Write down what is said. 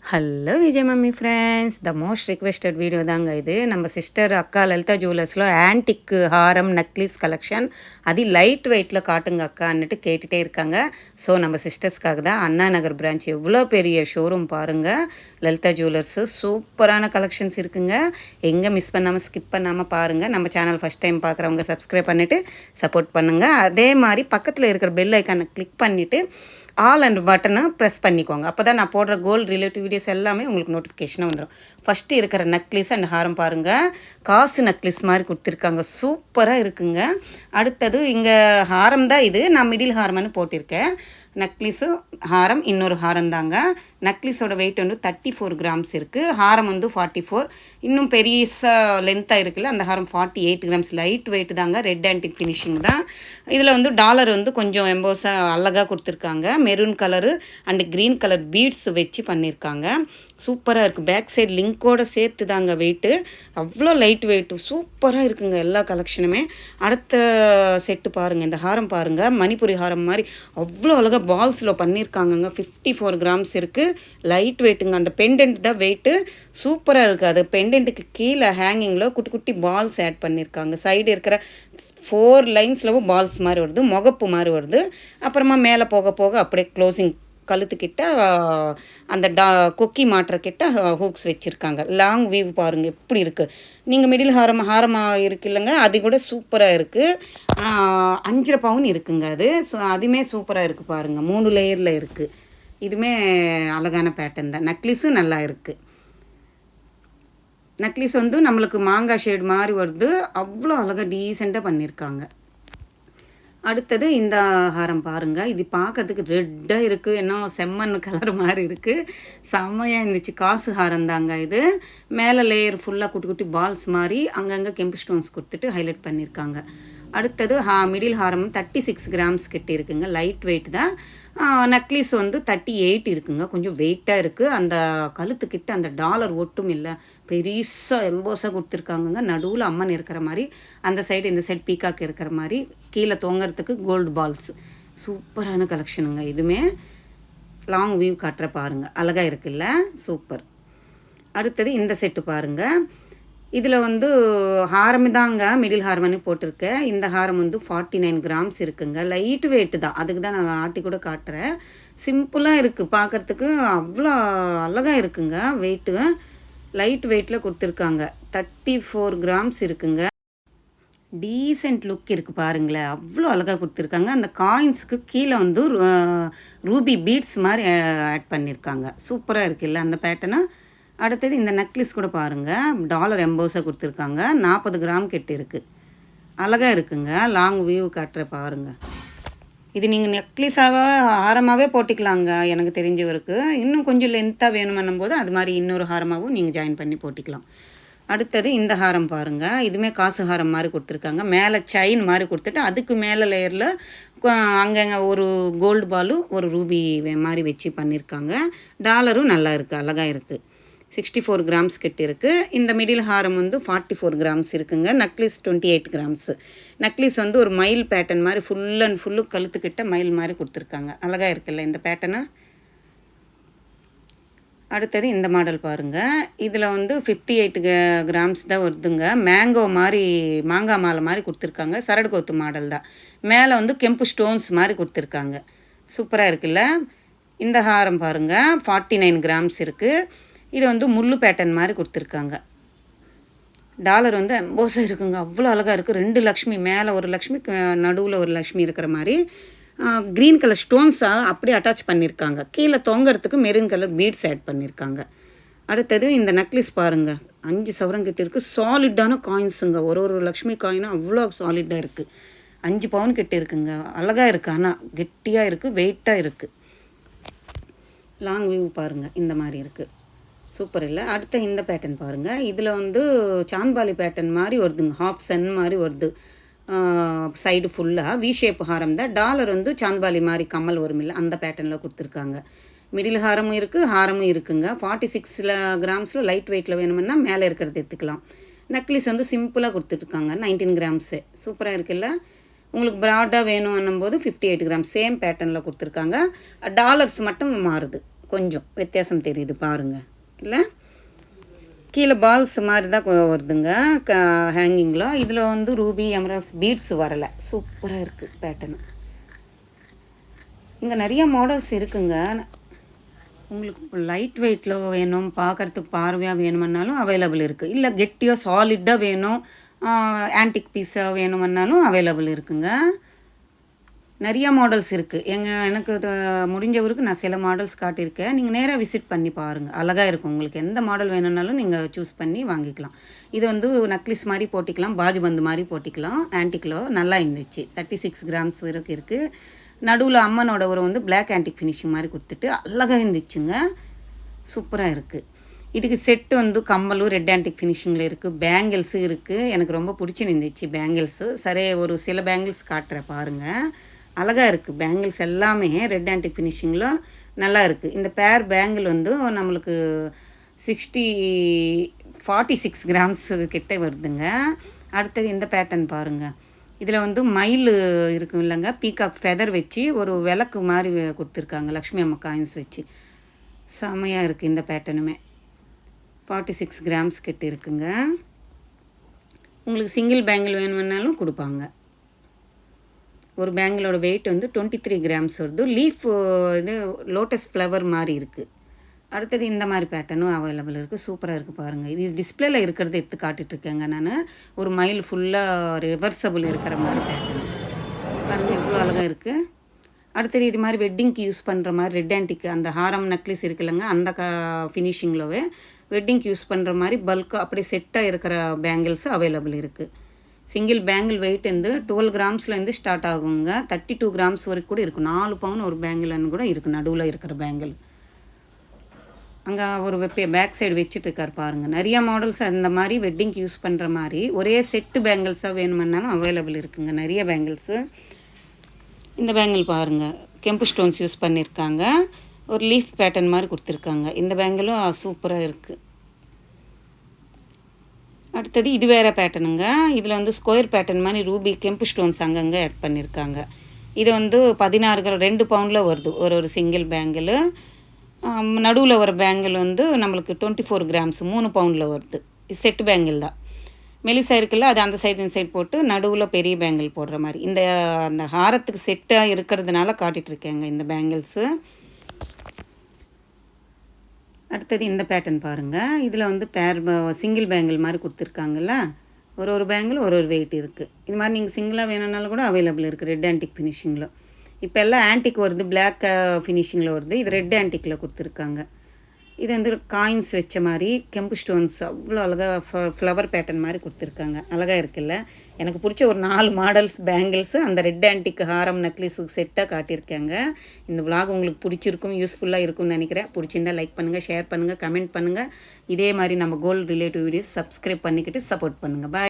Hello Vijay mummy friends, the most requested video தாங்க இது. நம்ம சிஸ்டர் அக்கா லலிதா ஜுவல்லர்ஸில் ஆன்டிக் ஹாரம் நெக்லஸ் கலெக்ஷன் அது லைட் வெயிட்டில் காட்டுங்க அக்கான்னுட்டு கேட்டுகிட்டே இருக்காங்க. ஸோ நம்ம சிஸ்டர்ஸ்க்காக தான் அண்ணா நகர் பிரான்ச் எவ்வளோ பெரிய ஷோரூம் பாருங்கள். லலிதா ஜுவல்லர்ஸு சூப்பரான கலெக்ஷன்ஸ் இருக்குங்க. எங்கே மிஸ் பண்ணாமல் ஸ்கிப் பண்ணாமல் பாருங்கள். நம்ம சேனல் ஃபஸ்ட் டைம் பார்க்குறவங்க சப்ஸ்கிரைப் பண்ணிவிட்டு சப்போர்ட் பண்ணுங்கள். அதே மாதிரி பக்கத்தில் இருக்கிற பெல் ஐக்கானை கிளிக் பண்ணிவிட்டு ஆல் அண்ட் பட்டனை ப்ரெஸ் பண்ணிக்கோங்க. அப்போ தான் நான் போடுற கோல்டு ரிலேட்டிவ் வீடியோஸ் எல்லாமே உங்களுக்கு நோட்டிஃபிகேஷனாக வந்துடும். ஃபஸ்ட்டு இருக்கிற நெக்லஸ் அண்ட் ஹாரம் பாருங்கள். காசு நெக்லஸ் மாதிரி கொடுத்துருக்காங்க, சூப்பராக இருக்குங்க. அடுத்தது இங்கே ஹாரம் தான் இது, நான் மிடில் ஹாரம்னு போட்டிருக்கேன். நெக்லஸு ஹாரம் இன்னொரு ஹாரம் தாங்க. நெக்லஸோட வெயிட் வந்து 34 கிராம்ஸ் இருக்குது. ஹாரம் வந்து 44. இன்னும் பெரியசாக லென்த்தாக இருக்குல்ல, அந்த ஹாரம் 48 கிராம்ஸ். லைட் வெயிட் தாங்க, ரெட் ஆன்டிக் ஃபினிஷிங் தான். இதில் வந்து டாலர் வந்து கொஞ்சம் எம்போஸாக அழகாக கொடுத்துருக்காங்க. Maroon colour and green colour beads வச்சு பண்ணியிருக்காங்க. சூப்பராக இருக்குது. பேக் சைடு லிங்கோடு சேர்த்து தாங்க வெயிட்டு. அவ்வளோ லைட் வெயிட்டு சூப்பராக இருக்குங்க எல்லா கலெக்ஷனுமே. அடுத்த செட்டு பாருங்கள், இந்த ஹாரம் பாருங்கள், மணிப்புரி ஹாரம் மாதிரி அவ்வளோ அழகாக பால்ஸில் பண்ணியிருக்காங்கங்க. 54 கிராம்ஸ் இருக்குது. லைட் வெயிட்டுங்க. அந்த பெண்டன்ட் தான் வெயிட்டு, சூப்பராக இருக்குது. அது பெண்டன்ட்டுக்கு கீழே ஹேங்கிங்கில் குட்டி குட்டி பால்ஸ் ஆட் பண்ணியிருக்காங்க. சைடு இருக்கிற 4 லைன்ஸ்லவும் பால்ஸ் மாதிரி வருது, முகப்பு மாதிரி வருது. அப்புறமா மேலே போக போக அப்படியே க்ளோசிங் கழுத்துக்கிட்ட அந்த கொக்கி மாட்டுறக்கிட்ட ஹூக்ஸ் வச்சுருக்காங்க. லாங் வியூ பாருங்கள் எப்படி இருக்குது. நீங்கள் மிடில் ஹாரமாக இருக்கு இல்லைங்க, அது கூட சூப்பராக இருக்குது. 5.5 பவுன் இருக்குங்க அது. ஸோ அதுவுமே சூப்பராக இருக்குது பாருங்கள். 3 லேயரில் இருக்குது. இதுவுமே அழகான பேட்டர்ன் தான். நெக்லஸும் நல்லா இருக்குது. நெக்லஸ் வந்து நம்மளுக்கு மாங்காய் ஷேடு மாதிரி வருது. அவ்வளோ அழகாக டீசெண்டாக பண்ணியிருக்காங்க. அடுத்தது இந்த ஹாரம் பாருங்கள். இது பார்க்குறதுக்கு ரெட்டாக இருக்குது, என்ன செம்மண் கலர் மாதிரி இருக்குது. செம்மையாக இருந்துச்சு. காசு ஹாரம் தாங்க இது. மேலே லேயர் ஃபுல்லாக குட்டி குட்டி பால்ஸ் மாதிரி அங்கங்கே கெம்பு ஸ்டோன்ஸ் கொடுத்துட்டு ஹைலைட் பண்ணியிருக்காங்க. அடுத்தது மிடில் ஹாரம் 36 கிராம்ஸ் கிட்ட இருக்குங்க. லைட் வெயிட் தான். நெக்லஸ் வந்து 38 இருக்குங்க. கொஞ்சம் வெயிட்டாக இருக்குது. அந்த கழுத்துக்கிட்ட அந்த டாலர் ஒட்டும் இல்லை, பெருசாக எம்போஸாக கொடுத்துருக்காங்கங்க. நடுவில் அம்மன் இருக்கிற மாதிரி, அந்த சைடு இந்த சைடு பீக்காக் இருக்கிற மாதிரி, கீழே தொங்குறதுக்கு கோல்டு பால்ஸ். சூப்பரான கலெக்ஷனுங்க. இதுவுமே லாங் வியூ காட்டுற பாருங்கள், அழகாக இருக்குல்ல, சூப்பர். அடுத்தது இந்த செட்டு பாருங்கள். இதில் வந்து ஹாரம் தாங்க, மிடில் ஹாரம்னு போட்டிருக்கேன். இந்த ஹாரம் வந்து 49 கிராம்ஸ் இருக்குங்க. லைட் வெயிட்டு தான், அதுக்கு தான் நான் ஆட்டி கூட காட்டுறேன். சிம்பிளாக இருக்குது பார்க்குறதுக்கு, அவ்வளோ அழகாக இருக்குங்க. வெயிட்டு லைட் வெயிட்டில் கொடுத்துருக்காங்க. 34 கிராம்ஸ் இருக்குங்க. டீசெண்ட் லுக் இருக்குது பாருங்களேன், அவ்வளோ அழகாக கொடுத்துருக்காங்க. அந்த காயின்ஸுக்கு கீழே வந்து ரூபி பீட்ஸ் மாதிரி ஆட் பண்ணியிருக்காங்க. சூப்பராக இருக்குல்ல அந்த பேட்டர்னு. அடுத்தது இந்த நெக்லஸ் கூட பாருங்கள், டாலர் எம்போஸாக கொடுத்துருக்காங்க. 40 கிராம் கிட்ட இருக்குது. அழகாக இருக்குங்க. லாங் வியூ காட்டுற பாருங்கள். இது நீங்கள் நெக்லஸாக ஹாரமாகவே போட்டிக்கலாங்க எனக்கு தெரிஞ்சவருக்கு. இன்னும் கொஞ்சம் லென்த்தாக வேணுமென்னும் போது அது மாதிரி இன்னொரு ஹாரமாகவும் நீங்கள் ஜாயின் பண்ணி போட்டிக்கலாம். அடுத்தது இந்த ஹாரம் பாருங்கள். இதுவுமே காசு ஹாரம் மாதிரி கொடுத்துருக்காங்க. மேலே செயின் மாதிரி கொடுத்துட்டு அதுக்கு மேலே லேயரில் அங்கங்கே ஒரு கோல்டு பாலும் ஒரு ரூபி மாதிரி வச்சு பண்ணியிருக்காங்க. டாலரும் நல்லா இருக்குது, அழகாக இருக்குது. 64 கிராம்ஸ் கிட்ட இருக்குது. இந்த மிடில் ஹாரம் வந்து 44 கிராம்ஸ் இருக்குங்க. Necklace 28 grams. நெக்லஸ் வந்து ஒரு மயில் பேட்டர்ன் மாதிரி ஃபுல் அண்ட் ஃபுல்லு கழுத்துக்கிட்ட மயில் மாதிரி கொடுத்துருக்காங்க. அழகாக இருக்குல்ல இந்த பேட்டர்னு. அடுத்தது இந்த மாடல் பாருங்கள். இதில் வந்து 58 கிராம்ஸ் தான் வருதுங்க. மேங்கோ மாதிரி, மாங்காய் மாலை மாதிரி கொடுத்துருக்காங்க. சரடு கோத்து மாடல் தான். மேலே வந்து கெம்பு ஸ்டோன்ஸ் மாதிரி கொடுத்துருக்காங்க. சூப்பராக இருக்குல்ல. இந்த ஹாரம் பாருங்கள், 49 கிராம்ஸ் இருக்குது. இது வந்து முள்ளு பேட்டர்ன் மாதிரி கொடுத்துருக்காங்க. டாலர் வந்து எம்போஸாக இருக்குங்க. அவ்வளோ அழகாக இருக்குது. 2 லக்ஷ்மி, மேலே ஒரு லக்ஷ்மி, நடுவில் ஒரு லக்ஷ்மி இருக்கிற மாதிரி க்ரீன் கலர் ஸ்டோன்ஸாக அப்படியே அட்டாச் பண்ணியிருக்காங்க. கீழே தொங்குறதுக்கு மெரூன் கலர் பீட்ஸ் ஆட் பண்ணியிருக்காங்க. அடுத்தது இந்த நெக்லஸ் பாருங்கள், 5 சவரம் கிட்ட இருக்குது. சாலிட்டான காயின்ஸுங்க. ஒரு லக்ஷ்மி காயினும் அவ்வளோ சாலிட்டாக இருக்குது. 5 பவுன் கிட்ட இருக்குங்க. அழகாக இருக்குது, ஆனால் கெட்டியாக இருக்குது, வெயிட்டாக இருக்குது. லாங் வியூ பாருங்கள், இந்த மாதிரி இருக்குது. சூப்பர் இல்லை. அடுத்த இந்த பேட்டர்ன் பாருங்கள். இதில் வந்து சான்பாலி பேட்டர்ன் மாதிரி வருதுங்க. ஹாஃப் சன் மாதிரி வருது. சைடு ஃபுல்லாக வி ஷேப் ஹாரம் தான். டாலர் வந்து சான்பாலி மாதிரி கம்மல் வரும் இல்லை, அந்த பேட்டர்னில் கொடுத்துருக்காங்க. மிடில் ஹாரமும் இருக்குது, ஹாரமும் இருக்குங்க. 46 கிராம்ஸில் லைட் வெயிட்டில் வேணுமுன்னா மேலே இருக்கிறது எடுத்துக்கலாம். நெக்லஸ் வந்து சிம்பிளாக கொடுத்துட்ருக்காங்க. 19 கிராம்ஸு. சூப்பராக இருக்குல்ல. உங்களுக்கு ப்ராடாக வேணும் போது 58 கிராம் சேம் பேட்டர்னில் கொடுத்துருக்காங்க. டாலர்ஸ் மட்டும் மாறுது. கொஞ்சம் வித்தியாசம் தெரியுது பாருங்கள். இல்லை கீழே பால்ஸ் மாதிரி தான் வருதுங்க ஹேங்கிங்கில். இதில் வந்து ரூபி எமரல்ஸ் பீட்ஸ் வரலை. சூப்பராக இருக்குது பேட்டர்னு. இங்கே நிறைய மாடல்ஸ் இருக்குங்க. உங்களுக்கு லைட் வெயிட்டில் வேணும், பார்க்குறதுக்கு பார்வையாக வேணுமன்னாலும் அவைலபிள் இருக்குது. இல்லை கெட்டியாக சாலிட்டாக வேணும், ஆன்டிக் பீஸாக வேணுமன்னாலும் அவைலபிள் இருக்குங்க. நிறைய மாடல்ஸ் இருக்குது. எனக்கு முடிஞ்சவருக்கு நான் சில மாடல்ஸ் காட்டியிருக்கேன். நீங்கள் நேராக விசிட் பண்ணி பாருங்கள். அழகாக இருக்கும். உங்களுக்கு எந்த மாடல் வேணும்னாலும் நீங்கள் சூஸ் பண்ணி வாங்கிக்கலாம். இது வந்து நக்லிஸ் மாதிரி போட்டிக்கலாம், பாஜுபந்து மாதிரி போட்டிக்கலாம். ஆன்டிக்கில் நல்லா இருந்துச்சு. 36 கிராம்ஸ் வரைக்கும் இருக்குது. நடுவில் அம்மனோட ஒரு வந்து பிளாக் ஆன்டிக் ஃபினிஷிங் மாதிரி கொடுத்துட்டு அழகாக இருந்துச்சுங்க. சூப்பராக இருக்குது. இதுக்கு செட்டு வந்து கம்மலும் ரெட் ஆன்டிக் ஃபினிஷிங்கில் இருக்குது. பேங்கிள்ஸும் இருக்குது. எனக்கு ரொம்ப பிடிச்சிருந்துச்சு பேங்கிள்ஸு. சரி, ஒரு சில பேங்கிள்ஸ் காட்டுறேன் பாருங்கள். அழகாக இருக்குது. பேங்கிள்ஸ் எல்லாமே ரெட் ஆன்டிக் ஃபினிஷிங்கில் நல்லா இருக்குது. இந்த பேர் பேங்கிள் வந்து நம்மளுக்கு 46 கிராம்ஸு கிட்டே வருதுங்க. அடுத்தது இந்த பேட்டர்ன் பாருங்கள். இதில் வந்து மயில் இருக்கும் இல்லைங்க, பீகாக் ஃபெதர் வச்சு ஒரு விளக்கு மாதிரி கொடுத்துருக்காங்க, லக்ஷ்மி அம்மா காயின்ஸ் வச்சு. செமையாக இருக்குது இந்த பேட்டர்னுமே. 46 கிராம்ஸ் கிட்ட இருக்குங்க. உங்களுக்கு சிங்கிள் பேங்கிள் வேணும்னாலும் கொடுப்பாங்க. ஒரு பேங்கிளோட வெயிட் வந்து 23 கிராம்ஸ் வருது. லீஃப் இது லோட்டஸ் ஃப்ளவர் மாதிரி இருக்குது. அடுத்தது இந்த மாதிரி பேட்டர்னும் அவைலபிள் இருக்குது. சூப்பராக இருக்குது பாருங்கள். இது டிஸ்பிளேல இருக்கிறத எடுத்து காட்டிகிட்ருக்கேங்க நான். ஒரு மயில் ஃபுல்லாக ரிவர்சபிள் இருக்கிற மாதிரி பேட்டர்ன் பாருங்கள், எவ்வளோ அழகாக இருக்குது. அடுத்தது இது மாதிரி வெட்டிங்க்கு யூஸ் பண்ணுற மாதிரி ரெட் ஆன்டிக் அந்த ஹாரம் நக்லிஸ் இருக்குல்லங்க, அந்த ஃபினிஷிங்கிலவே வெட்டிங்க்கு யூஸ் பண்ணுற மாதிரி பல்காக அப்படியே செட்டாக இருக்கிற பேங்கிள்ஸு அவைலபிள் இருக்குது. சிங்கிள் பேங்கிள் வெயிட் வந்து 12 கிராம்ஸ்லேருந்து ஸ்டார்ட் ஆகுங்க. 32 கிராம்ஸ் வரைக்கும் கூட இருக்கும். 4 பவுன் ஒரு பேங்கிள்னு கூட இருக்குது. நடுவில் இருக்கிற பேங்கிள் அங்கே ஒரு பேக் சைடு வச்சுட்டு இருக்கார் பாருங்கள். நிறைய மாடல்ஸ் அந்த மாதிரி வெட்டிங்க்கு யூஸ் பண்ணுற மாதிரி ஒரே செட்டு பேங்கிள்ஸாக வேணுமென்னாலும் அவைலபிள் இருக்குங்க. நிறைய பேங்கிள்ஸு. இந்த பேங்கிள் பாருங்கள், கெம்பு ஸ்டோன்ஸ் யூஸ் பண்ணியிருக்காங்க. ஒரு லீஃப் பேட்டர்ன் மாதிரி கொடுத்துருக்காங்க. இந்த பேங்கிளும் சூப்பராக இருக்குது. அடுத்தது இது வேறு பேட்டர்னுங்க. இதில் வந்து ஸ்கொயர் பேட்டர்ன் மாதிரி ரூபி கெம்பு ஸ்டோன்ஸ் அங்கங்கே ஆட் பண்ணியிருக்காங்க. இது வந்து 16 2 பவுண்டில் வருது ஒரு சிங்கிள் பேங்கிள். நடுவில் வர பேங்கிள் வந்து நம்மளுக்கு 24 கிராம்ஸ் 3 பவுண்டில் வருது. இது செட்டு பேங்கிள் தான். மெலிசா இருக்குல்ல, அது அந்த சைடு இந்த சைடு போட்டு நடுவில் பெரிய பேங்கிள் போடுற மாதிரி அந்த ஹாரத்துக்கு செட்டாக இருக்கிறதுனால காட்டிகிட்ருக்கேங்க இந்த பேங்கிள்ஸு. அடுத்தது இந்த பேட்டர்ன் பாருங்கள். இதில் வந்து சிங்கிள் பேங்கிள் மாதிரி கொடுத்துருக்காங்கல்ல, ஒரு பேங்கிள் ஒரு வெயிட் இருக்குது. இது மாதிரி நீங்கள் சிங்கிளாக வேணும்னாலும் கூட அவைலபிள் இருக்குது ரெட் ஆன்டிக் ஃபினிஷிங்கில். இப்போ எல்லாம் ஆன்டிக் வருது, பிளாக் ஃபினிஷிங்கில் வருது. இது ரெட் ஆன்டிக்கில் கொடுத்துருக்காங்க. இது வந்து காயின்ஸ் வச்ச மாதிரி கெம்பு ஸ்டோன்ஸ் அவ்வளோ அழகாக ஃப்ளவர் பேட்டர்ன் மாதிரி கொடுத்துருக்காங்க. அழகாக இருக்குல்ல. எனக்கு பிடிச்ச ஒரு 4 மாடல்ஸ் பேங்கிள்ஸு அந்த ரெட் ஆன்டிக் ஹாரம் நெக்லஸுக்கு செட்டாக காட்டியிருக்காங்க. இந்த விலாக் உங்களுக்கு பிடிச்சிருக்கும், யூஸ்ஃபுல்லாக இருக்கும்னு நினைக்கிறேன். பிடிச்சிருந்தால் லைக் பண்ணுங்கள், ஷேர் பண்ணுங்கள், கமெண்ட் பண்ணுங்கள். இதே மாதிரி நம்ம கோல்டு ரிலேட்டிவ் வீடியோஸ் சப்ஸ்கிரைப் பண்ணிக்கிட்டு சப்போர்ட் பண்ணுங்கள். பாய்.